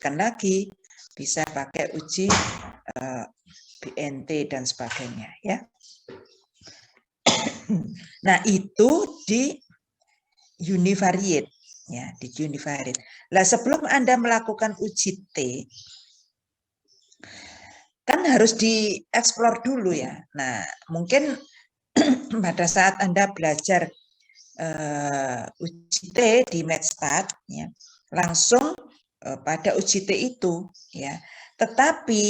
lanjutkan lagi, bisa pakai uji BNT dan sebagainya ya. Nah, itu di univariate ya, di univariate. Nah, sebelum Anda melakukan uji T, kan harus dieksplor dulu ya. Nah, mungkin pada saat Anda belajar uji T di Medstat ya, langsung pada uji T itu ya. Tetapi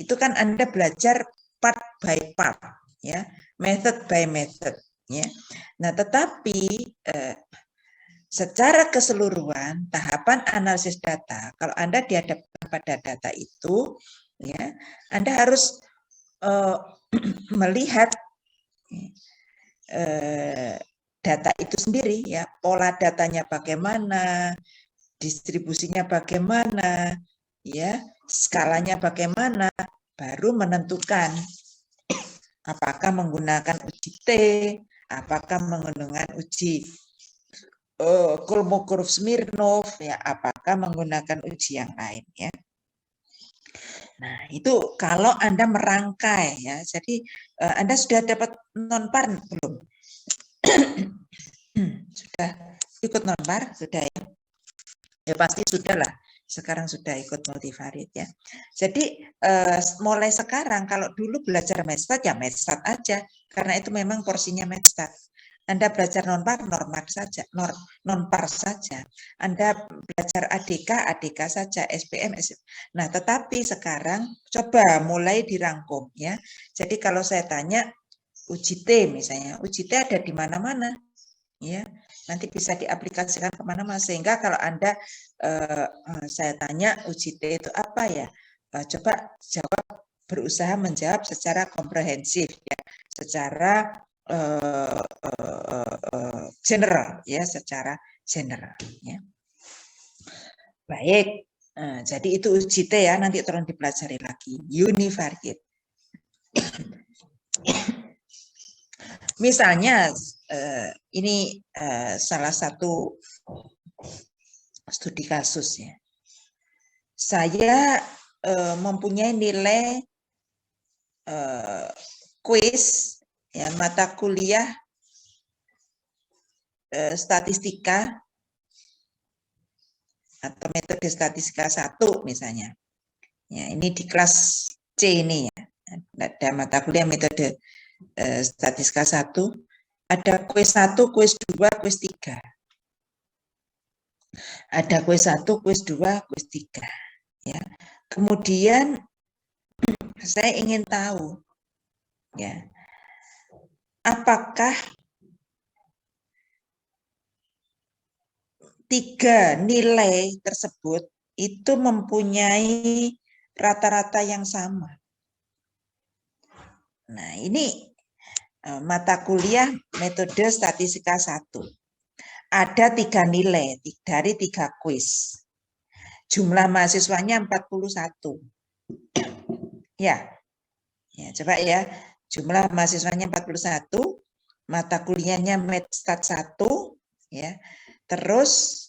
itu kan Anda belajar part by part ya, method by method ya. Nah, tetapi secara keseluruhan tahapan analisis data, kalau Anda dihadapkan pada data itu ya, Anda harus melihat data itu sendiri ya, pola datanya bagaimana, distribusinya bagaimana, ya, skalanya bagaimana, baru menentukan apakah menggunakan uji T, apakah menggunakan uji Kolmogorov-Smirnov, ya, apakah menggunakan uji yang lain ya. Nah, itu kalau Anda merangkai ya. Jadi Anda sudah dapat non-par belum? Sudah ikut non-par? Sudah ya? Ya pasti sudah lah. Sekarang sudah ikut multivariate ya. Jadi mulai sekarang kalau dulu belajar Medstat ya Medstat aja, karena itu memang porsinya Medstat. Anda belajar non-par, saja, non-par saja. Anda belajar ADK saja, SPM. Nah, tetapi sekarang coba mulai dirangkum ya. Jadi kalau saya tanya uji T misalnya, uji T ada di mana-mana ya. Nanti bisa diaplikasikan kemana-mana, sehingga kalau Anda saya tanya uji T itu apa ya, coba jawab, berusaha menjawab secara komprehensif ya, secara general ya, secara general ya. Baik, jadi itu uji T ya, nanti tolong dipelajari lagi. Univariate. Misalnya ini salah satu studi kasus ya. Saya mempunyai nilai kuis ya, mata kuliah statistika atau metode statistika 1 misalnya. Ya, ini di kelas C ini ya. Ada mata kuliah metode statistika 1, ada kuis 1, kuis 2, kuis 3. Ada kuis 1, kuis 2, kuis 3 ya. Kemudian saya ingin tahu ya, apakah 3 nilai tersebut itu mempunyai rata-rata yang sama. Nah, ini mata kuliah metode statistika 1. Ada 3 nilai dari 3 kuis. Jumlah mahasiswanya 41. Ya. Ya, coba ya. Jumlah mahasiswanya 41, mata kuliahnya Medstat 1 ya. Terus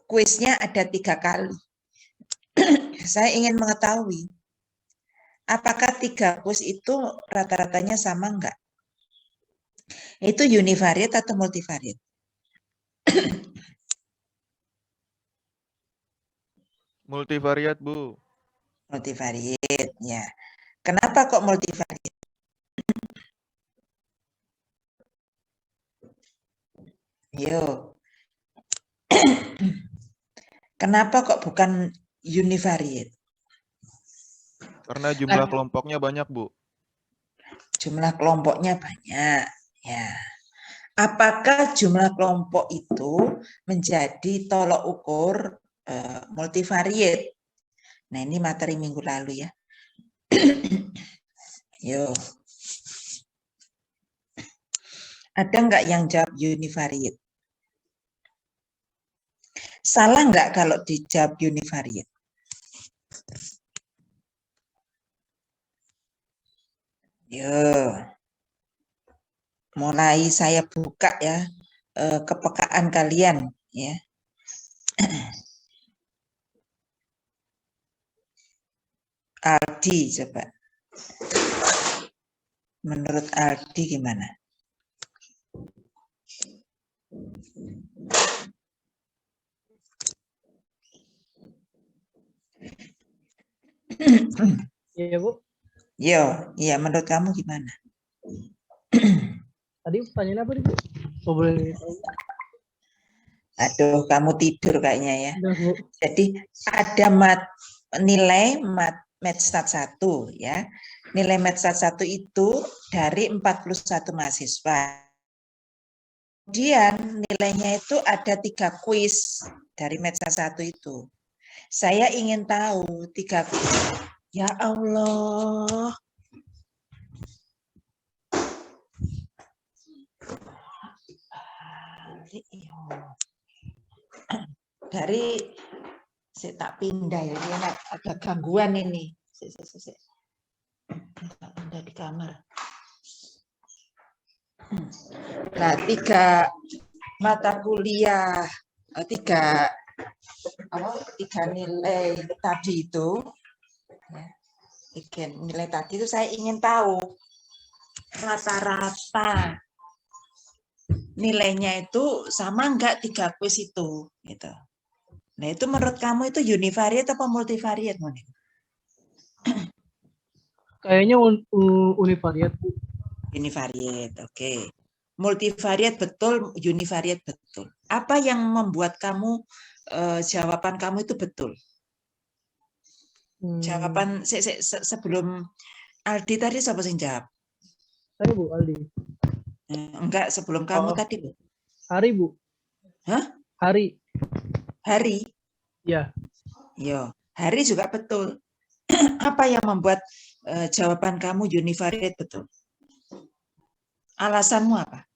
kuisnya ada 3 kali. Saya ingin mengetahui apakah 3 kuis itu rata-ratanya sama enggak? Itu univariate atau multivariate? Multivariate, Bu. Multivariate, ya. Kenapa kok multivariate? Yo. Kenapa kok bukan univariate? Karena jumlah kelompoknya banyak, Bu. Jumlah kelompoknya banyak, ya. Apakah jumlah kelompok itu menjadi tolok ukur multivariate? Nah, ini materi minggu lalu ya. Yo. Ada nggak yang jawab univariate? Salah nggak kalau dijawab univariate? Yo. Mulai saya buka ya kepekaan kalian ya. Aldi coba. Menurut Aldi gimana? Iya, Bu. Yo, iya menurut kamu gimana? Tadi pertanyaannya apa nih, Bu? Oh, boleh tahu? Aduh, kamu tidur kayaknya ya. Udah, Bu. Jadi ada nilai Matstat 1 ya. Nilai Matstat 1 itu dari 41 mahasiswa. Kemudian nilainya itu ada 3 kuis dari Matstat 1 itu. Saya ingin tahu 3 kuis. Ya Allah. Dari saya tak pindah ya, ini ada gangguan ini. Saya tak pindah di kamar. Nah, 3 mata kuliah, 3 nilai tadi itu, ya, 3 nilai tadi itu saya ingin tahu rata-rata nilainya itu sama enggak 3 kuis itu, gitu. Nah, itu menurut kamu itu univariate atau multivariate, Monik? Kayaknya univariate, Bu. Univariate, oke. Multivariate betul, univariate betul. Apa yang membuat kamu jawaban kamu itu betul? Jawaban sebelum Aldi tadi siapa sih jawab? Saya, Bu, Aldi. Enggak, sebelum kamu tadi, Bu. Hari, Bu. Hah? Hari. Hari. Ya. Yo, hari juga betul. Apa yang membuat jawaban kamu univariate betul? Alasanmu apa?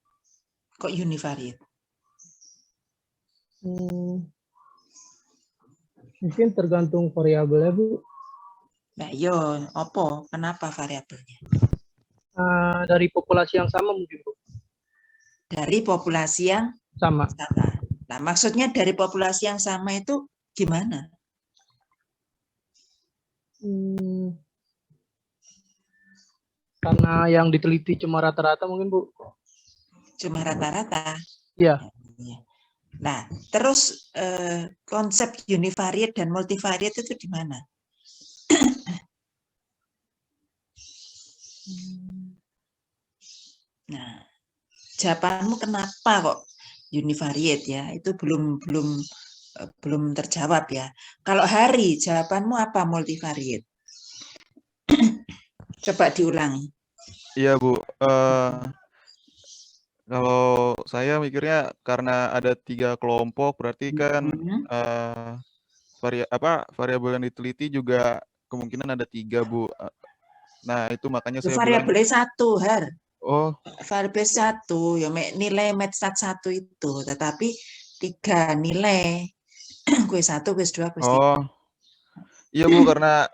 Kok univariate? Mungkin tergantung variabelnya, Bu. Nah, yo, opo? Kenapa variabelnya? Dari populasi yang sama mungkin, Bu. Dari populasi yang Sama. Nah, maksudnya dari populasi yang sama itu gimana? Karena yang diteliti cuma rata-rata mungkin, Bu. Cuma rata-rata. Iya. Nah, terus konsep univariate dan multivariate itu di mana? Nah, jawabanmu kenapa kok univariate ya? Itu belum terjawab ya. Kalau Hari, jawabanmu apa multivariate? Coba diulangi. Iya, Bu. Kalau saya mikirnya karena ada 3 kelompok, berarti kan variabel yang diteliti juga kemungkinan ada 3, Bu. Nah, itu makanya saya bilang. Variabelnya 1, Har. Oh. Variabel 1, ya nilai Matstat 1 itu, tetapi 3 nilai. Kuis 1, kuis 2, kuis 3. Oh. Iya, Bu, karena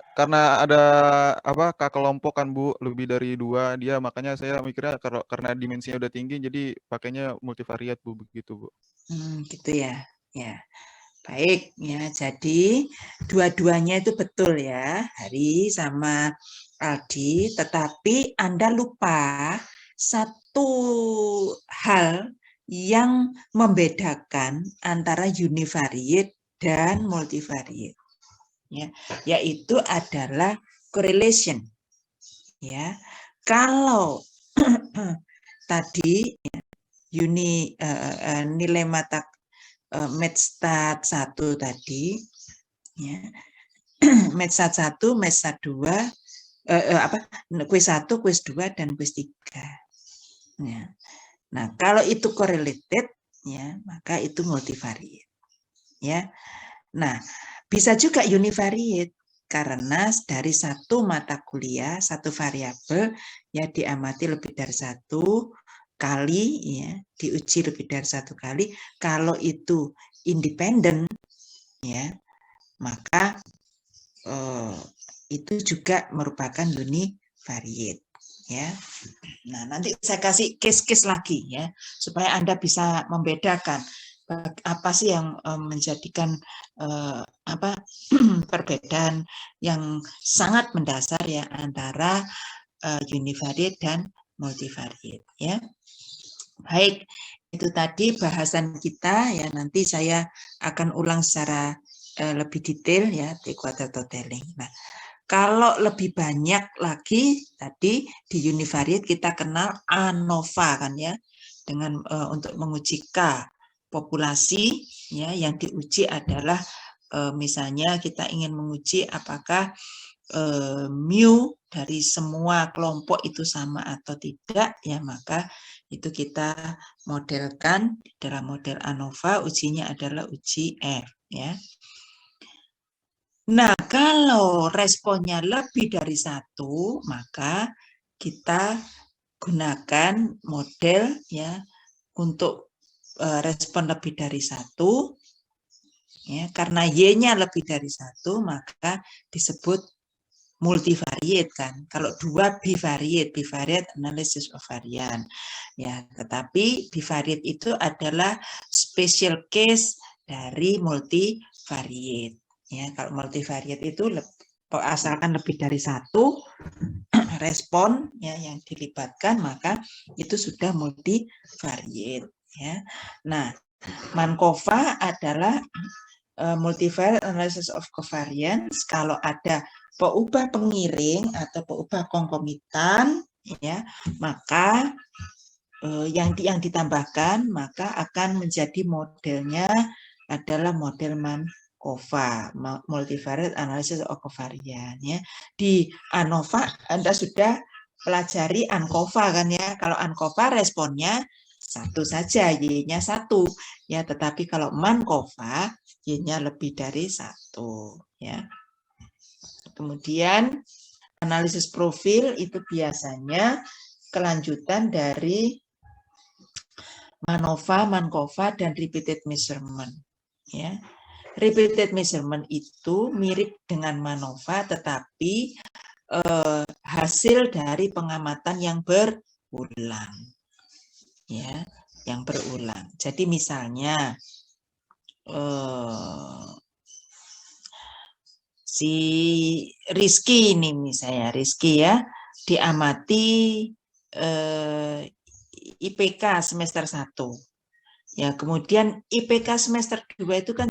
ada kelompok kan, Bu, lebih dari 2, dia makanya saya mikirnya karena dimensinya udah tinggi jadi pakainya multivariate, Bu, begitu, Bu. Gitu ya. Ya. Baik ya, jadi dua-duanya itu betul ya, Hari sama Aldi, tetapi Anda lupa satu hal yang membedakan antara univariate dan multivariate. Ya, yaitu adalah correlation. Ya, kalau tadi nilai mata Matstat 1 tadi, ya, Matstat 1, Matstat 2, kuis 1, kuis 2, dan kuis 3. Ya. Nah, kalau itu correlated, ya, maka itu multivariate. Ya. Nah, bisa juga univariate karena dari satu mata kuliah, satu variabel ya diamati lebih dari 1 kali, ya, diuji lebih dari 1 kali. Kalau itu independen, ya, maka itu juga merupakan univariate. Ya. Nah, nanti saya kasih case-case lagi ya supaya Anda bisa membedakan apa sih yang menjadikan apa perbedaan yang sangat mendasar ya antara univariate dan multivariate ya. Baik, itu tadi bahasan kita ya, nanti saya akan ulang secara lebih detail ya di quarter totaling. Nah, kalau lebih banyak lagi tadi di univariate kita kenal ANOVA kan ya, dengan untuk menguji K populasi ya, yang diuji adalah misalnya kita ingin menguji apakah mu dari semua kelompok itu sama atau tidak ya, maka itu kita modelkan dalam model ANOVA, ujinya adalah uji F ya. Nah, kalau responnya lebih dari satu, maka kita gunakan model ya untuk respon lebih dari satu ya, karena Y-nya lebih dari satu maka disebut multivariate kan. Kalau dua bivariate analysis of varian ya. Tetapi bivariate itu adalah special case dari multivariate ya. Kalau multivariate itu asalkan lebih dari satu respon ya yang dilibatkan, maka itu sudah multivariate ya. Nah, Markova adalah multivariate analysis of covariance kalau ada peubah pengiring atau peubah konkomitan ya, maka yang ditambahkan maka akan menjadi modelnya adalah model Markova, multivariate analysis of covariance ya. Di ANOVA Anda sudah pelajari ANCOVA kan ya. Kalau ANCOVA responnya satu saja, Y-nya satu ya, tetapi kalau Markova Y-nya lebih dari satu ya. Kemudian analisis profil itu biasanya kelanjutan dari MANOVA, Markova, dan repeated measurement. Ya. Repeated measurement itu mirip dengan MANOVA, tetapi hasil dari pengamatan yang berulang. Ya, yang berulang. Jadi misalnya si Rizky ini misalnya, Rizky ya, diamati IPK semester 1. Ya, kemudian IPK semester 2 itu kan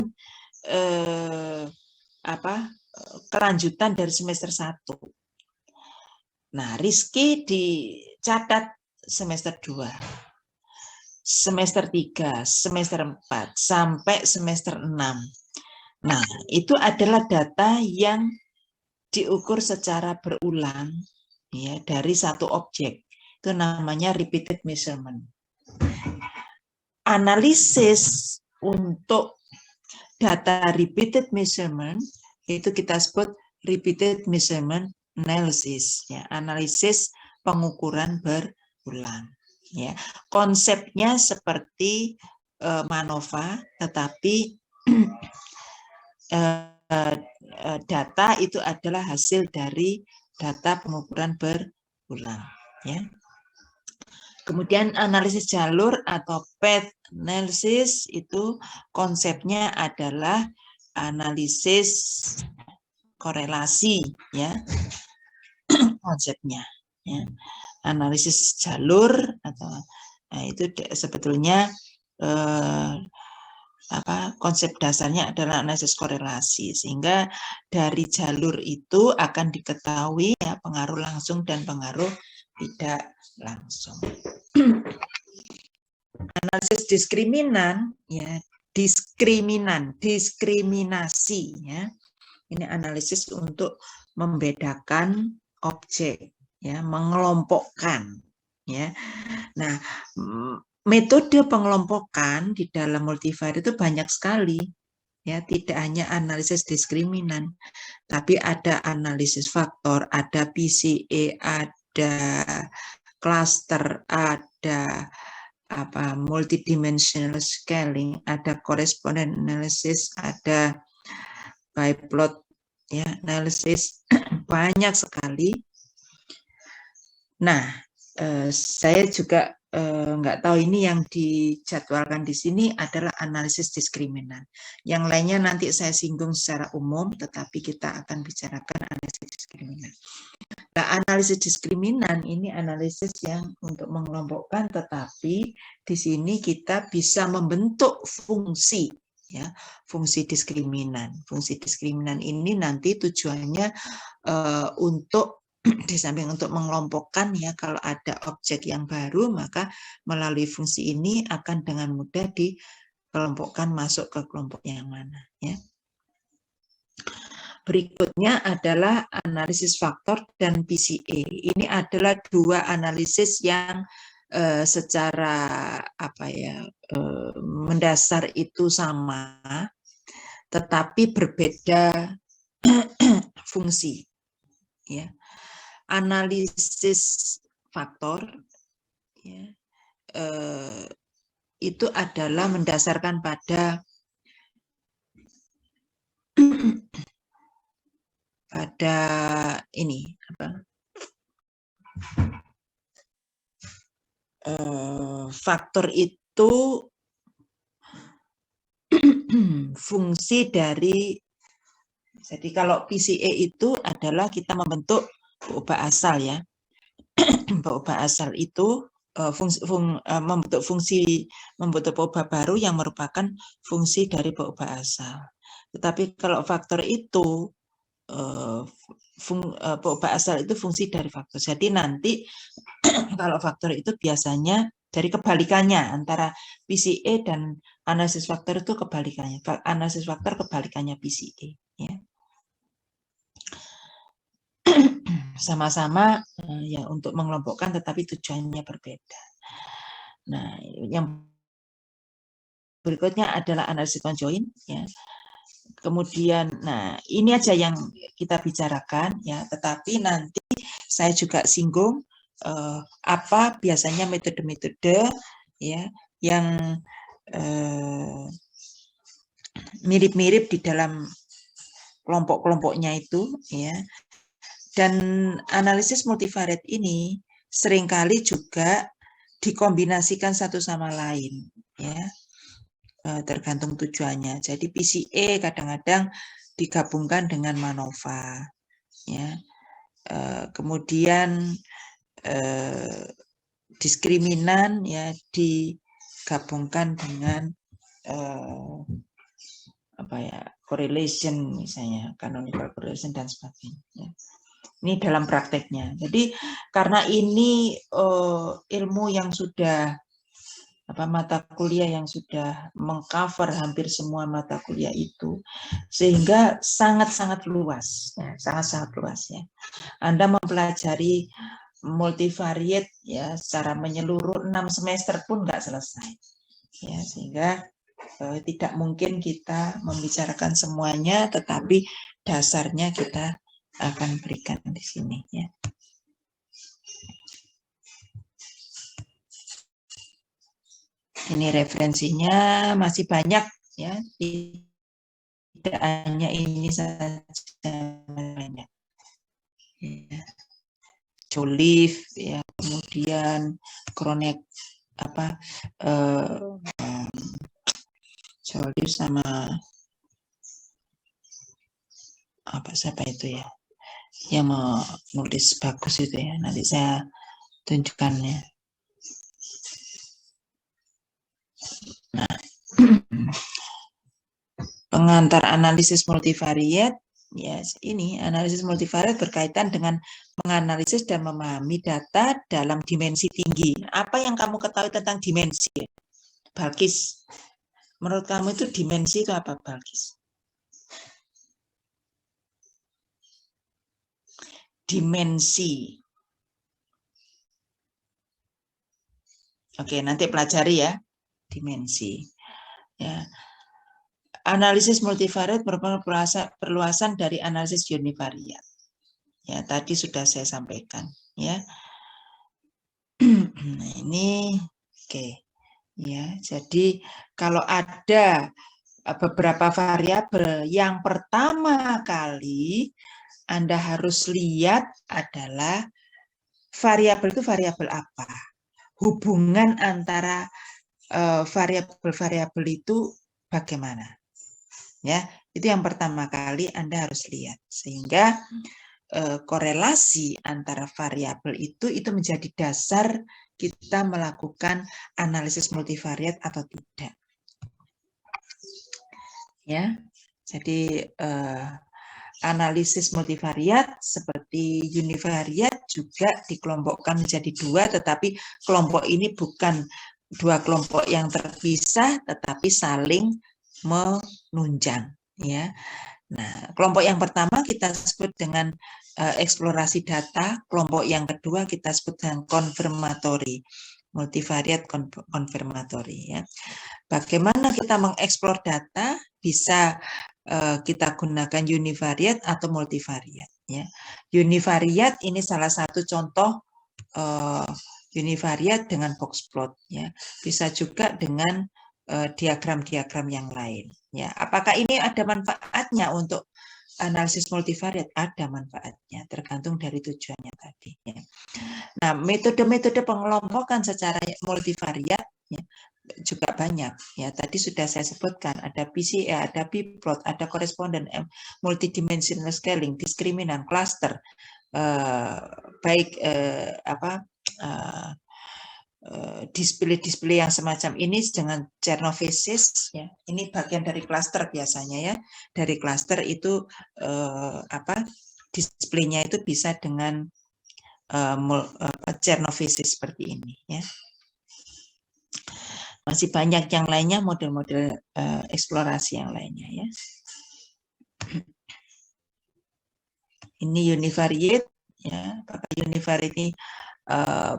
kelanjutan dari semester 1. Nah, Rizky dicatat semester 2, semester 3, semester 4, sampai semester 6. Nah, itu adalah data yang diukur secara berulang ya, dari satu objek. Itu namanya repeated measurement. Analisis untuk data repeated measurement itu kita sebut repeated measurement analysis ya, analisis pengukuran berulang ya. Konsepnya seperti MANOVA, tetapi data itu adalah hasil dari data pengukuran berulang ya. Kemudian analisis jalur atau path analysis itu konsepnya adalah analisis korelasi ya. Konsepnya ya. Analisis jalur atau itu sebetulnya konsep dasarnya adalah analisis korelasi, sehingga dari jalur itu akan diketahui ya pengaruh langsung dan pengaruh tidak langsung. Analisis diskriminan ya, diskriminasi ya. Ini analisis untuk membedakan objek ya, mengelompokkan ya. Nah, metode pengelompokan di dalam multivariate itu banyak sekali ya, tidak hanya analisis diskriminan, tapi ada analisis faktor, ada PCA, ada cluster, ada multidimensional scaling, ada correspondent analysis, ada biplot ya, analisis banyak sekali. Nah, saya juga nggak tahu ini yang dijadwalkan di sini adalah analisis diskriminan. Yang lainnya nanti saya singgung secara umum, tetapi kita akan bicarakan analisis diskriminan. Nah, analisis diskriminan ini analisis yang untuk mengelompokkan, tetapi di sini kita bisa membentuk fungsi, ya, fungsi diskriminan. Fungsi diskriminan ini nanti tujuannya untuk di samping untuk mengelompokkan, ya, kalau ada objek yang baru maka melalui fungsi ini akan dengan mudah dikelompokkan masuk ke kelompok yang mana, ya. Berikutnya adalah analisis faktor dan PCA. Ini adalah dua analisis yang secara mendasar itu sama, tetapi berbeda fungsi, ya. Analisis faktor, ya, itu adalah mendasarkan pada ini faktor itu fungsi dari, jadi kalau PCA itu adalah kita membentuk peubah asal, ya. Peubah asal itu membentuk peubah baru yang merupakan fungsi dari peubah asal. Tetapi kalau faktor itu peubah asal itu fungsi dari faktor. Jadi nanti kalau faktor itu biasanya dari kebalikannya, antara PCA dan analisis faktor itu kebalikannya. Analisis faktor kebalikannya PCA, ya. Sama-sama ya untuk mengelompokkan, tetapi tujuannya berbeda. Nah, yang berikutnya adalah analisis conjoint, ya. Kemudian, nah ini aja yang kita bicarakan, ya. Tetapi nanti saya juga singgung apa biasanya metode-metode, ya, yang mirip-mirip di dalam kelompok-kelompoknya itu, ya. Dan analisis multivariat ini seringkali juga dikombinasikan satu sama lain, ya, tergantung tujuannya. Jadi PCA kadang-kadang digabungkan dengan MANOVA, ya. Kemudian diskriminan, ya, digabungkan dengan correlation, misalnya canonical correlation dan sebagainya, ya. Ini dalam prakteknya. Jadi karena ini ilmu yang sudah mata kuliah yang sudah mengcover hampir semua mata kuliah itu, sehingga sangat-sangat luas, ya, sangat-sangat luas, ya. Anda mempelajari multivariat, ya, secara menyeluruh 6 semester pun nggak selesai, ya, sehingga tidak mungkin kita membicarakan semuanya, tetapi dasarnya kita akan berikan di sini, ya. Ini referensinya masih banyak, ya, tidak hanya ini saja, banyak, ya. Joliffe, ya, kemudian Kronek Joliffe sama siapa itu, ya, yang mau nulis bagus itu, ya, nanti saya tunjukkan, ya. Nah, pengantar analisis multivariat, ya, ini analisis multivariat berkaitan dengan menganalisis dan memahami data dalam dimensi tinggi. Apa yang kamu ketahui tentang dimensi, Balkis? Menurut kamu itu dimensi itu apa, Balkis? Dimensi. Oke, nanti pelajari, ya, dimensi, ya. Analisis multivariat merupakan perluasan dari analisis univariat. Ya, tadi sudah saya sampaikan, ya. Nah, ini oke. Ya, jadi kalau ada beberapa variabel, yang pertama kali Anda harus lihat adalah variabel itu variabel apa. hubungan antara variabel-variabel itu bagaimana. Ya, itu yang pertama kali Anda harus lihat, sehingga korelasi antara variabel itu menjadi dasar kita melakukan analisis multivariat atau tidak. Ya, jadi analisis multivariat seperti univariat juga dikelompokkan menjadi dua, tetapi kelompok ini bukan dua kelompok yang terpisah, tetapi saling menunjang. Ya, nah kelompok yang pertama kita sebut dengan eksplorasi data, kelompok yang kedua kita sebut dengan konfirmatori, multivariat konfirmatori. Ya, bagaimana kita mengeksplor data? Bisa kita gunakan univariat atau multivariat. Ya. Univariat ini salah satu contoh univariat dengan box plot. Ya. Bisa juga dengan diagram-diagram yang lain. Ya. Apakah ini ada manfaatnya untuk analisis multivariat? Ada manfaatnya, tergantung dari tujuannya tadi. Ya. Nah, metode-metode pengelompokan secara multivariat ya, juga banyak. Ya, tadi sudah saya sebutkan, ada PCA, ada biplot, ada koresponden, multidimensional scaling, diskriminan, cluster, baik display yang semacam ini dengan Chernovisis. Ya, ini bagian dari cluster biasanya ya. Dari cluster itu displaynya itu bisa dengan Chernovisis seperti ini ya. Masih banyak yang lainnya, model-model eksplorasi yang lainnya ya. Ini univariate ya, apakah univariate ini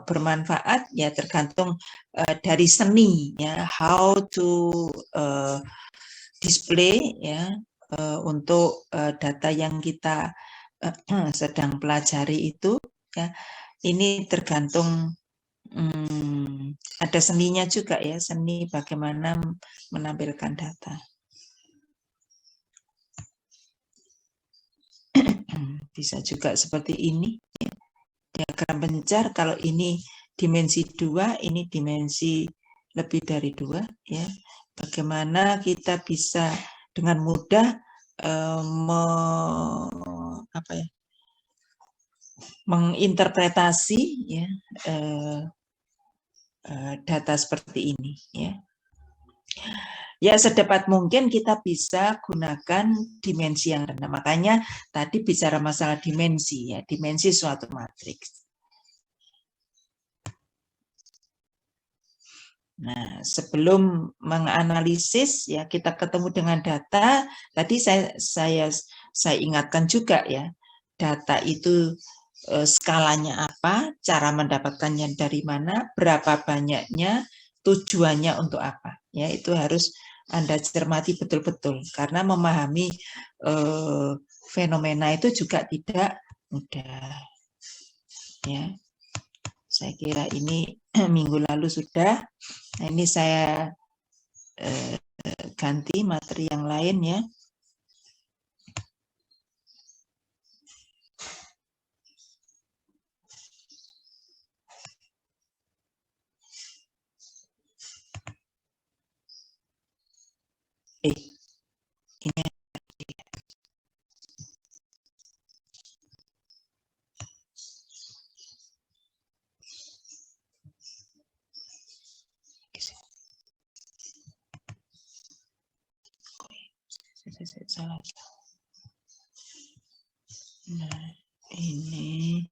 bermanfaat ya tergantung dari seni ya, how to display ya untuk data yang kita sedang pelajari itu ya. Ini tergantung ada seninya juga ya, seni bagaimana menampilkan data. Bisa juga seperti ini ya. Diagram pencar, kalau ini dimensi 2, ini dimensi lebih dari 2 ya. Bagaimana kita bisa dengan mudah menginterpretasi ya data seperti ini ya. Ya, sedapat mungkin kita bisa gunakan dimensi yang rendah. Makanya tadi bicara masalah dimensi ya, dimensi suatu matriks. Nah, sebelum menganalisis ya kita ketemu dengan data, tadi saya ingatkan juga ya, data itu skalanya apa, cara mendapatkannya dari mana, berapa banyaknya, tujuannya untuk apa. Ya, itu harus Anda cermati betul-betul karena memahami fenomena itu juga tidak mudah. Ya. Saya kira ini minggu lalu sudah. Nah, ini saya ganti materi yang lain ya. Ini salah. Nah, ini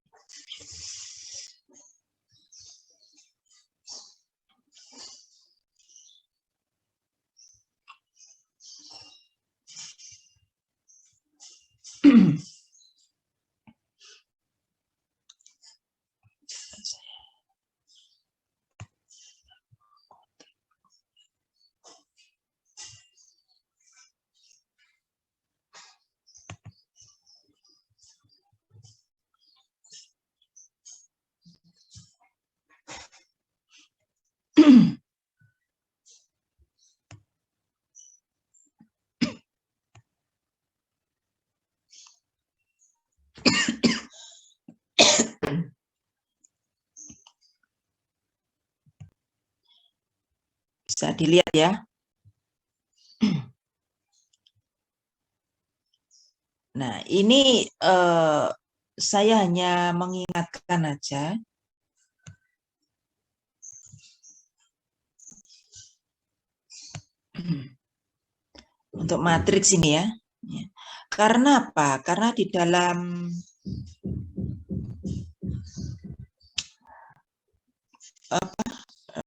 Bisa dilihat ya. Nah, ini saya hanya mengingatkan aja. Untuk matriks ini ya. Karena apa? Karena di dalam